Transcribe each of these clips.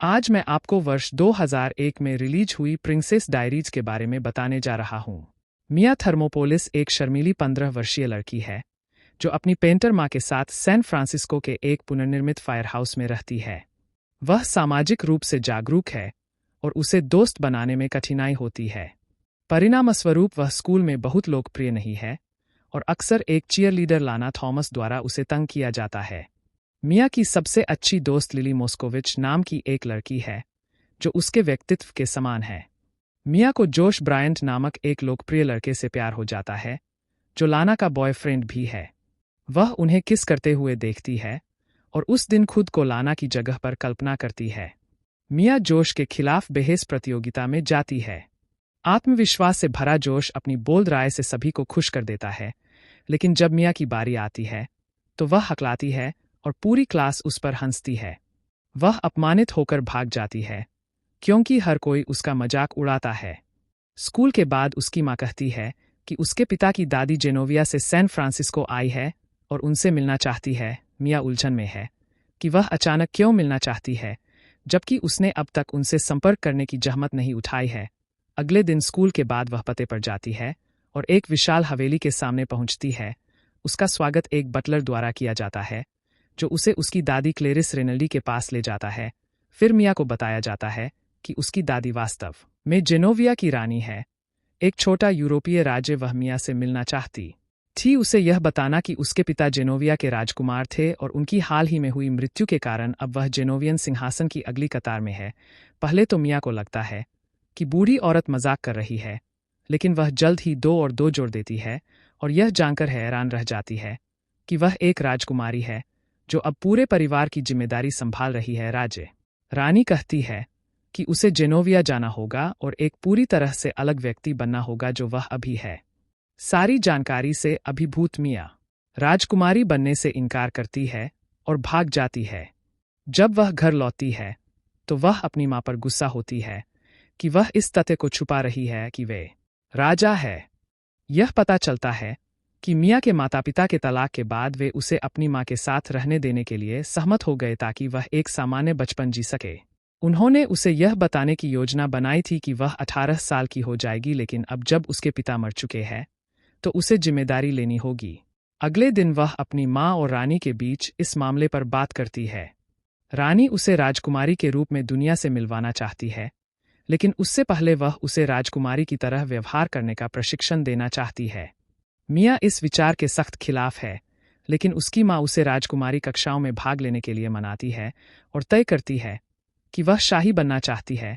आज मैं आपको वर्ष 2001 में रिलीज हुई प्रिंसेस डायरीज के बारे में बताने जा रहा हूँ। मिया थर्मोपोलिस एक शर्मीली 15 वर्षीय लड़की है जो अपनी पेंटर माँ के साथ सैन फ्रांसिस्को के एक पुनर्निर्मित फायर हाउस में रहती है। वह सामाजिक रूप से जागरूक है और उसे दोस्त बनाने में कठिनाई होती है। परिणामस्वरूप वह स्कूल में बहुत लोकप्रिय नहीं है और अक्सर एक चीयरलीडर लाना थॉमस द्वारा उसे तंग किया जाता है। मिया की सबसे अच्छी दोस्त लिली मोस्कोविच नाम की एक लड़की है जो उसके व्यक्तित्व के समान है। मिया को जोश ब्रायंट नामक एक लोकप्रिय लड़के से प्यार हो जाता है जो लाना का बॉयफ्रेंड भी है। वह उन्हें किस करते हुए देखती है और उस दिन खुद को लाना की जगह पर कल्पना करती है। मिया जोश के खिलाफ बहस प्रतियोगिता में जाती है। आत्मविश्वास से भरा जोश अपनी बोल्ड राय से सभी को खुश कर देता है, लेकिन जब मिया की बारी आती है तो वह हकलाती है और पूरी क्लास उस पर हंसती है। वह अपमानित होकर भाग जाती है क्योंकि हर कोई उसका मजाक उड़ाता है। स्कूल के बाद उसकी माँ कहती है कि उसके पिता की दादी जेनोविया से सैन फ्रांसिस्को आई है और उनसे मिलना चाहती है। मिया उलझन में है कि वह अचानक क्यों मिलना चाहती है, जबकि उसने अब तक उनसे संपर्क करने की जहमत नहीं उठाई है। अगले दिन स्कूल के बाद वह पते पर जाती है और एक विशाल हवेली के सामने पहुंचती है। उसका स्वागत एक बटलर द्वारा किया जाता है जो उसे उसकी दादी क्लेरिस रेनल्डी के पास ले जाता है। फिर मिया को बताया जाता है कि उसकी दादी वास्तव में जेनोविया की रानी है, एक छोटा यूरोपीय राज्य। वह मिया से मिलना चाहती थी उसे यह बताना कि उसके पिता जेनोविया के राजकुमार थे और उनकी हाल ही में हुई मृत्यु के कारण अब वह जेनोवियन सिंहासन की अगली कतार में है। पहले तो मिया को लगता है कि बूढ़ी औरत मजाक कर रही है, लेकिन वह जल्द ही 2 और 2 जोड़ देती है और यह जानकर हैरान रह जाती है कि वह एक राजकुमारी है जो अब पूरे परिवार की जिम्मेदारी संभाल रही है। रानी कहती है कि उसे जेनोविया जाना होगा और एक पूरी तरह से अलग व्यक्ति बनना होगा जो वह अभी है। सारी जानकारी से अभिभूत मिया राजकुमारी बनने से इनकार करती है और भाग जाती है। जब वह घर लौटती है तो वह अपनी माँ पर गुस्सा होती है कि वह इस तथ्य को छुपा रही है कि वे राजा है। यह पता चलता है कि मिया के माता पिता के तलाक के बाद वे उसे अपनी माँ के साथ रहने देने के लिए सहमत हो गए ताकि वह एक सामान्य बचपन जी सके। उन्होंने उसे यह बताने की योजना बनाई थी कि वह 18 साल की हो जाएगी, लेकिन अब जब उसके पिता मर चुके हैं तो उसे जिम्मेदारी लेनी होगी। अगले दिन वह अपनी माँ और रानी के बीच इस मामले पर बात करती है। रानी उसे राजकुमारी के रूप में दुनिया से मिलवाना चाहती है, लेकिन उससे पहले वह उसे राजकुमारी की तरह व्यवहार करने का प्रशिक्षण देना चाहती है। मिया इस विचार के सख्त खिलाफ है, लेकिन उसकी माँ उसे राजकुमारी कक्षाओं में भाग लेने के लिए मनाती है और तय करती है कि वह शाही बनना चाहती है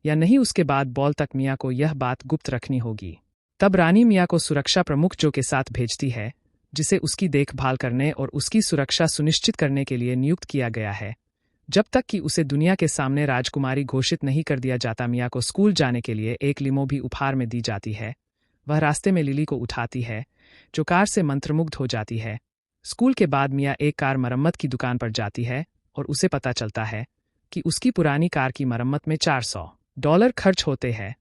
या नहीं। उसके बाद बॉल तक मिया को यह बात गुप्त रखनी होगी। तब रानी मिया को सुरक्षा प्रमुख जो के साथ भेजती है, जिसे उसकी देखभाल करने और उसकी सुरक्षा सुनिश्चित करने के लिए नियुक्त किया गया है, जब तक कि उसे दुनिया के सामने राजकुमारी घोषित नहीं कर दिया जाता। मिया को स्कूल जाने के लिए एक लिमो भी उपहार में दी जाती है। वह रास्ते में लिली को उठाती है जो कार से मंत्रमुग्ध हो जाती है। स्कूल के बाद मिया एक कार मरम्मत की दुकान पर जाती है और उसे पता चलता है कि उसकी पुरानी कार की मरम्मत में $400 खर्च होते हैं।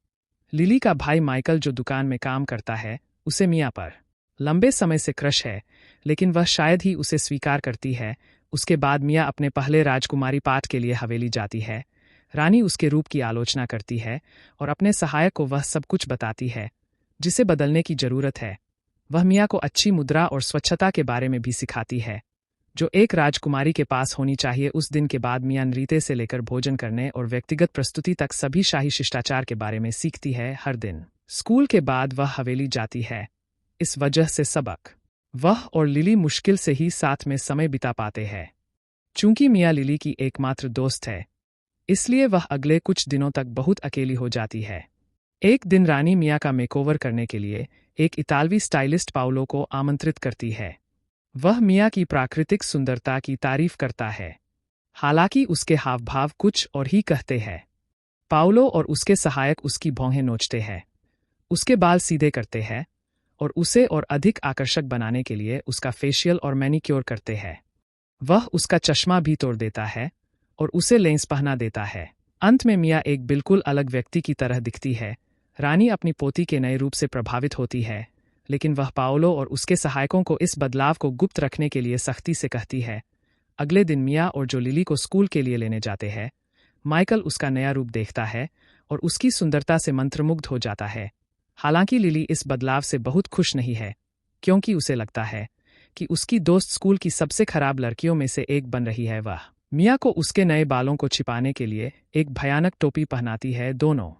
लिली का भाई माइकल जो दुकान में काम करता है उसे मिया पर लंबे समय से क्रश है, लेकिन वह शायद ही उसे स्वीकार करती है। उसके बाद मिया अपने पहले राजकुमारी पाठ के लिए हवेली जाती है। रानी उसके रूप की आलोचना करती है और अपने सहायक को वह सब कुछ बताती है जिसे बदलने की जरूरत है। वह मिया को अच्छी मुद्रा और स्वच्छता के बारे में भी सिखाती है जो एक राजकुमारी के पास होनी चाहिए। उस दिन के बाद मिया नृत्य से लेकर भोजन करने और व्यक्तिगत प्रस्तुति तक सभी शाही शिष्टाचार के बारे में सीखती है। हर दिन स्कूल के बाद वह हवेली जाती है, इस वजह से सबक वह और लिली मुश्किल से ही साथ में समय बिता पाते हैं। चूंकि मिया लिली की एकमात्र दोस्त है, इसलिए वह अगले कुछ दिनों तक बहुत अकेली हो जाती है। एक दिन रानी मिया का मेकओवर करने के लिए एक इतालवी स्टाइलिस्ट पाउलो को आमंत्रित करती है। वह मिया की प्राकृतिक सुंदरता की तारीफ करता है, हालांकि उसके हाव भाव कुछ और ही कहते हैं। पाउलो और उसके सहायक उसकी भौहें नोचते हैं, उसके बाल सीधे करते हैं और उसे और अधिक आकर्षक बनाने के लिए उसका फेशियल और मैनिक्योर करते हैं। वह उसका चश्मा भी तोड़ देता है और उसे लेंस पहना देता है। अंत में मिया एक बिल्कुल अलग व्यक्ति की तरह दिखती है। रानी अपनी पोती के नए रूप से प्रभावित होती है, लेकिन वह पाओलो और उसके सहायकों को इस बदलाव को गुप्त रखने के लिए सख्ती से कहती है। अगले दिन मिया और जो लिली को स्कूल के लिए लेने जाते हैं, माइकल उसका नया रूप देखता है और उसकी सुंदरता से मंत्रमुग्ध हो जाता है। हालांकि लिली इस बदलाव से बहुत खुश नहीं है, क्योंकि उसे लगता है कि उसकी दोस्त स्कूल की सबसे खराब लड़कियों में से एक बन रही है। वह मिया को उसके नए बालों को छिपाने के लिए एक भयानक टोपी पहनाती है। दोनों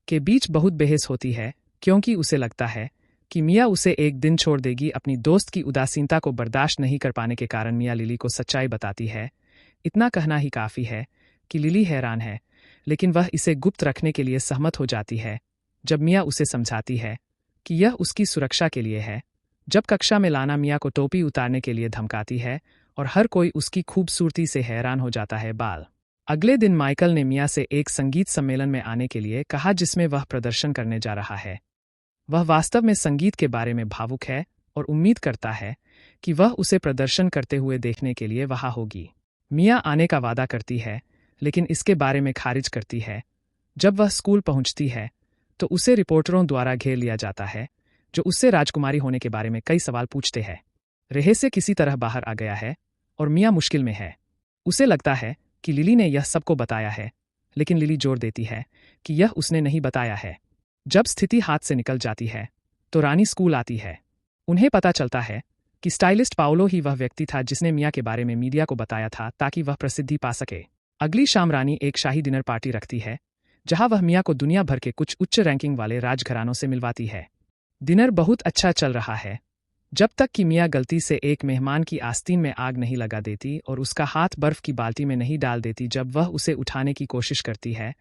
के बीच बहुत बहस होती है, क्योंकि उसे लगता है कि मिया उसे एक दिन छोड़ देगी। अपनी दोस्त की उदासीनता को बर्दाश्त नहीं कर पाने के कारण मिया लिली को सच्चाई बताती है। इतना कहना ही काफ़ी है कि लिली हैरान है, लेकिन वह इसे गुप्त रखने के लिए सहमत हो जाती है। जब मिया उसे समझाती है कि यह उसकी सुरक्षा के लिए है। जब कक्षा में लाना मिया को टोपी उतारने के लिए धमकाती है और हर कोई उसकी खूबसूरती से हैरान हो जाता है। अगले दिन माइकल ने मिया से एक संगीत सम्मेलन में आने के लिए कहा, जिसमें वह प्रदर्शन करने जा रहा है। वह वास्तव में संगीत के बारे में भावुक है और उम्मीद करता है कि वह उसे प्रदर्शन करते हुए देखने के लिए वहां होगी। मिया आने का वादा करती है, लेकिन इसके बारे में खारिज करती है। जब वह स्कूल पहुंचती है तो उसे रिपोर्टरों द्वारा घेर लिया जाता है, जो उससे राजकुमारी होने के बारे में कई सवाल पूछते हैं। रहस्य किसी तरह बाहर आ गया है और मिया मुश्किल में है। उसे लगता है कि लिली ने यह सबको बताया है, लेकिन लिली जोर देती है कि यह उसने नहीं बताया है। जब स्थिति हाथ से निकल जाती है तो रानी स्कूल आती है। उन्हें पता चलता है कि स्टाइलिस्ट पाओलो ही वह व्यक्ति था जिसने मिया के बारे में मीडिया को बताया था, ताकि वह प्रसिद्धि पा सके। अगली शाम रानी एक शाही डिनर पार्टी रखती है, जहां वह मिया को दुनिया भर के कुछ उच्च रैंकिंग वाले राजघरानों से मिलवाती है। डिनर बहुत अच्छा चल रहा है, जब तक कि मिया गलती से एक मेहमान की आस्तीन में आग नहीं लगा देती और उसका हाथ बर्फ की बाल्टी में नहीं डाल देती जब वह उसे उठाने की कोशिश करती है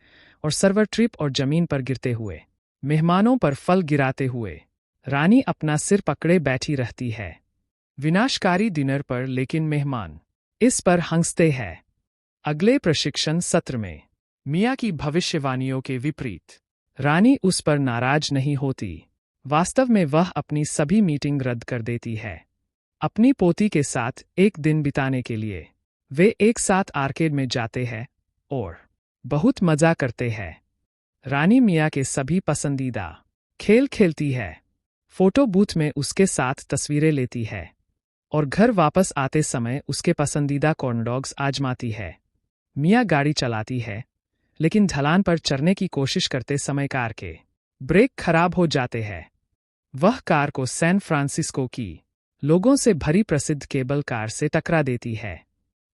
और सर्वर ट्रिप और जमीन पर गिरते हुए मेहमानों पर फल गिराते हुए रानी अपना सिर पकड़े बैठी रहती है। विनाशकारी डिनर पर लेकिन मेहमान इस पर हंसते हैं। अगले प्रशिक्षण सत्र में मिया की भविष्यवाणियों के विपरीत रानी उस पर नाराज नहीं होती। वास्तव में वह अपनी सभी मीटिंग रद्द कर देती है। अपनी पोती के साथ एक दिन बिताने के लिए वे एक साथ आर्केड में जाते हैं और बहुत मजा करते हैं। रानी मिया के सभी पसंदीदा खेल खेलती है, फोटो बूथ में उसके साथ तस्वीरें लेती है और घर वापस आते समय उसके पसंदीदा कॉर्नडॉग्स आजमाती है। मिया गाड़ी चलाती है, लेकिन ढलान पर चढ़ने की कोशिश करते समय कार के ब्रेक खराब हो जाते हैं। वह कार को सैन फ्रांसिस्को की लोगों से भरी प्रसिद्ध केबल कार से टकरा देती है।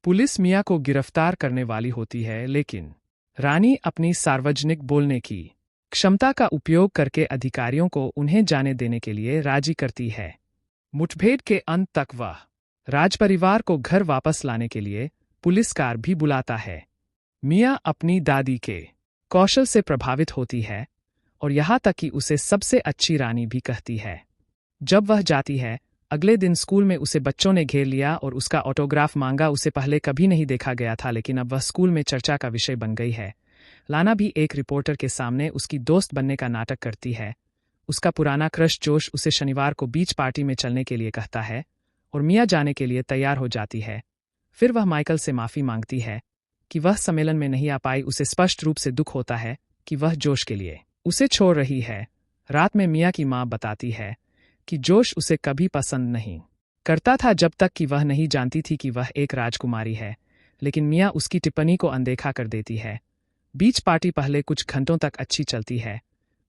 पुलिस मिया को गिरफ्तार करने वाली होती है, लेकिन रानी अपनी सार्वजनिक बोलने की क्षमता का उपयोग करके अधिकारियों को उन्हें जाने देने के लिए राजी करती है। मुठभेड़ के अंत तक वह राजपरिवार को घर वापस लाने के लिए पुलिस कार भी बुलाता है। मिया अपनी दादी के कौशल से प्रभावित होती है और यहाँ तक कि उसे सबसे अच्छी रानी भी कहती है। जब वह जाती है, अगले दिन स्कूल में उसे बच्चों ने घेर लिया और उसका ऑटोग्राफ मांगा। उसे पहले कभी नहीं देखा गया था, लेकिन अब वह स्कूल में चर्चा का विषय बन गई है। लाना भी एक रिपोर्टर के सामने उसकी दोस्त बनने का नाटक करती है। उसका पुराना क्रश जोश उसे शनिवार को बीच पार्टी में चलने के लिए कहता है और मिया जाने के लिए तैयार हो जाती है। फिर वह माइकल से माफ़ी मांगती है कि वह सम्मेलन में नहीं आ पाई। उसे स्पष्ट रूप से दुख होता है कि वह जोश के लिए उसे छोड़ रही है। रात में मिया की माँ बताती है कि जोश उसे कभी पसंद नहीं करता था जब तक कि वह नहीं जानती थी कि वह एक राजकुमारी है, लेकिन मिया उसकी टिप्पणी को अनदेखा कर देती है। बीच पार्टी पहले कुछ घंटों तक अच्छी चलती है,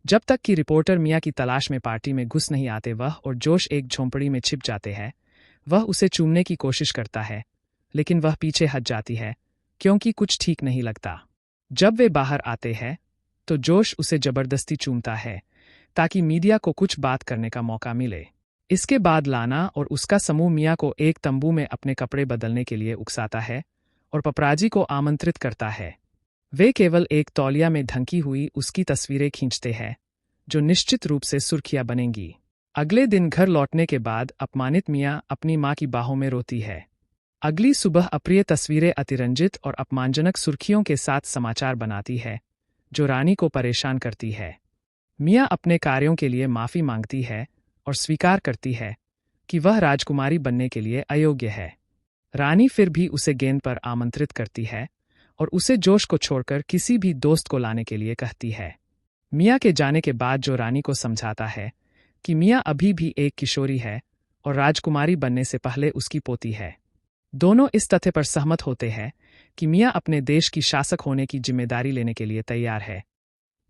जब तक कि रिपोर्टर मिया की तलाश में पार्टी में घुस नहीं आते। वह और जोश एक झोंपड़ी में छिप जाते हैं। वह उसे चूमने की कोशिश करता है, लेकिन वह पीछे हट जाती है क्योंकि कुछ ठीक नहीं लगता। जब वे बाहर आते हैं तो जोश उसे जबरदस्ती चूमता है ताकि मीडिया को कुछ बात करने का मौका मिले। इसके बाद लाना और उसका समूह मिया को एक तंबू में अपने कपड़े बदलने के लिए उकसाता है और पपराजी को आमंत्रित करता है। वे केवल एक तौलिया में ढंकी हुई उसकी तस्वीरें खींचते हैं, जो निश्चित रूप से सुर्खियां बनेंगी। अगले दिन घर लौटने के बाद अपमानित मिया अपनी माँ की बाहों में रोती है। अगली सुबह अप्रिय तस्वीरें अतिरंजित और अपमानजनक सुर्खियों के साथ समाचार बनाती है, जो रानी को परेशान करती है। मिया अपने कार्यों के लिए माफ़ी मांगती है और स्वीकार करती है कि वह राजकुमारी बनने के लिए अयोग्य है। रानी फिर भी उसे गेंद पर आमंत्रित करती है और उसे जोश को छोड़कर किसी भी दोस्त को लाने के लिए कहती है। मिया के जाने के बाद जो रानी को समझाता है कि मिया अभी भी एक किशोरी है और राजकुमारी बनने से पहले उसकी पोती है। दोनों इस तथ्य पर सहमत होते हैं कि मिया अपने देश की शासक होने की जिम्मेदारी लेने के लिए तैयार है।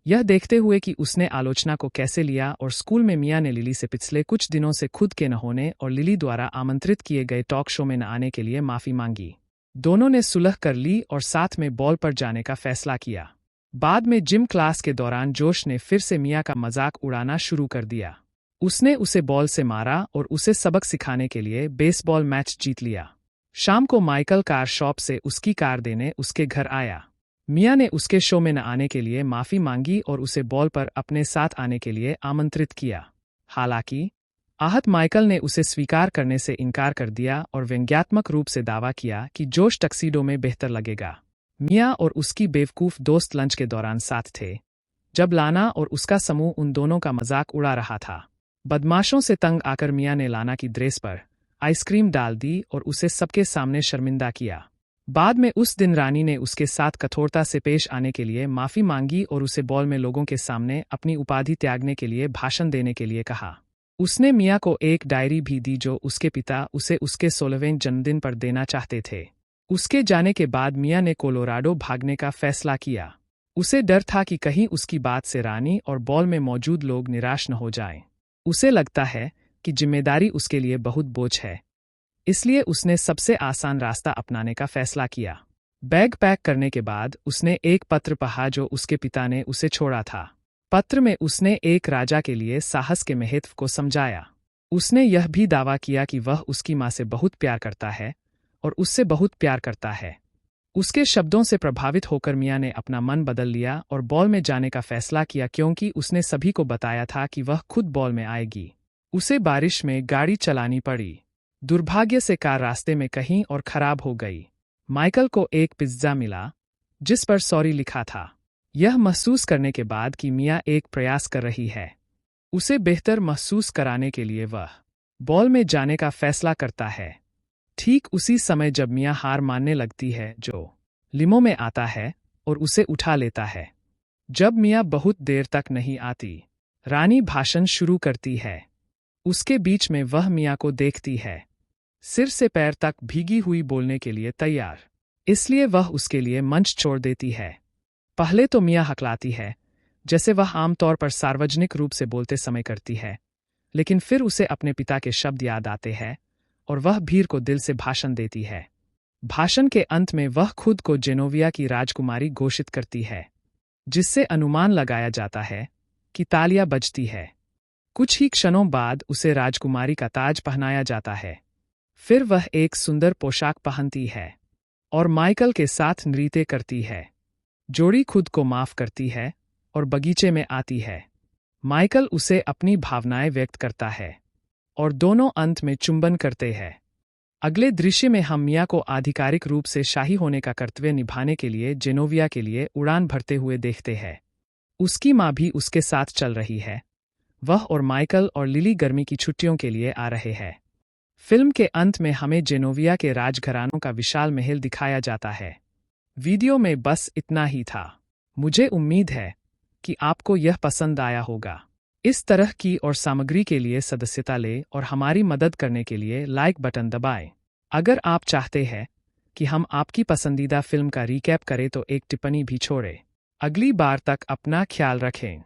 यह देखते हुए कि उसने आलोचना को कैसे लिया और स्कूल में मिया ने लिली से पिछले कुछ दिनों से खुद के न होने और लिली द्वारा आमंत्रित किए गए टॉक शो में न आने के लिए माफी मांगी। दोनों ने सुलह कर ली और साथ में बॉल पर जाने का फैसला किया। बाद में जिम क्लास के दौरान जोश ने फिर से मिया का मजाक उड़ाना शुरू कर दिया। उसने उसे बॉल से मारा और उसे सबक सिखाने के लिए बेसबॉल मैच जीत लिया। शाम को माइकल कार शॉप से उसकी कार देने उसके घर आया। मिया ने उसके शो में न आने के लिए माफी मांगी और उसे बॉल पर अपने साथ आने के लिए आमंत्रित किया। हालांकि आहत माइकल ने उसे स्वीकार करने से इनकार कर दिया और व्यंग्यात्मक रूप से दावा किया कि जोश टक्सीडो में बेहतर लगेगा। मिया और उसकी बेवकूफ दोस्त लंच के दौरान साथ थे, जब लाना और उसका समूह उन दोनों का मजाक उड़ा रहा था। बदमाशों से तंग आकर मिया ने लाना की ड्रेस पर आइसक्रीम डाल दी और उसे सबके सामने शर्मिंदा किया। बाद में उस दिन रानी ने उसके साथ कठोरता से पेश आने के लिए माफी मांगी और उसे बॉल में लोगों के सामने अपनी उपाधि त्यागने के लिए भाषण देने के लिए कहा। उसने मिया को एक डायरी भी दी जो उसके पिता उसे उसके 16वें जन्मदिन पर देना चाहते थे। उसके जाने के बाद मिया ने कोलोराडो भागने का फैसला किया। उसे डर था कि कहीं उसकी बात से रानी और बॉल में मौजूद लोग निराश न हो जाएं। उसे लगता है कि जिम्मेदारी उसके लिए बहुत बोझ है, इसलिए उसने सबसे आसान रास्ता अपनाने का फैसला किया। बैग पैक करने के बाद उसने एक पत्र पढ़ा जो उसके पिता ने उसे छोड़ा था। पत्र में उसने एक राजा के लिए साहस के महत्व को समझाया। उसने यह भी दावा किया कि वह उसकी मां से बहुत प्यार करता है और उससे बहुत प्यार करता है। उसके शब्दों से प्रभावित होकर मिया ने अपना मन बदल लिया और बॉल में जाने का फैसला किया, क्योंकि उसने सभी को बताया था कि वह खुद बॉल में आएगी। उसे बारिश में गाड़ी चलानी पड़ी। दुर्भाग्य से कार रास्ते में कहीं और खराब हो गई। माइकल को एक पिज्जा मिला जिस पर सॉरी लिखा था। यह महसूस करने के बाद कि मिया एक प्रयास कर रही है, उसे बेहतर महसूस कराने के लिए वह बॉल में जाने का फैसला करता है। ठीक उसी समय जब मिया हार मानने लगती है, जो लिमो में आता है और उसे उठा लेता है। जब मिया बहुत देर तक नहीं आती, रानी भाषण शुरू करती है। उसके बीच में वह मिया को देखती है, सिर से पैर तक भीगी हुई, बोलने के लिए तैयार, इसलिए वह उसके लिए मंच छोड़ देती है। पहले तो मिया हकलाती है, जैसे वह आमतौर पर सार्वजनिक रूप से बोलते समय करती है, लेकिन फिर उसे अपने पिता के शब्द याद आते हैं और वह भीड़ को दिल से भाषण देती है। भाषण के अंत में वह खुद को जेनोविया की राजकुमारी घोषित करती है, जिससे अनुमान लगाया जाता है कि तालियां बजती है। कुछ ही क्षणों बाद उसे राजकुमारी का ताज पहनाया जाता है। फिर वह एक सुंदर पोशाक पहनती है और माइकल के साथ नृत्य करती है। जोड़ी खुद को माफ करती है और बगीचे में आती है। माइकल उसे अपनी भावनाएं व्यक्त करता है और दोनों अंत में चुंबन करते हैं। अगले दृश्य में हम मिया को आधिकारिक रूप से शाही होने का कर्तव्य निभाने के लिए जेनोविया के लिए उड़ान भरते हुए देखते हैं। उसकी मां भी उसके साथ चल रही है। वह और माइकल और लिली गर्मी की छुट्टियों के लिए आ रहे हैं। फिल्म के अंत में हमें जेनोविया के राजघरानों का विशाल महल दिखाया जाता है। वीडियो में बस इतना ही था। मुझे उम्मीद है कि आपको यह पसंद आया होगा। इस तरह की और सामग्री के लिए सदस्यता लें और हमारी मदद करने के लिए लाइक बटन दबाएं। अगर आप चाहते हैं कि हम आपकी पसंदीदा फिल्म का रिकैप करें तो एक टिप्पणी भी छोड़ें। अगली बार तक अपना ख्याल रखें।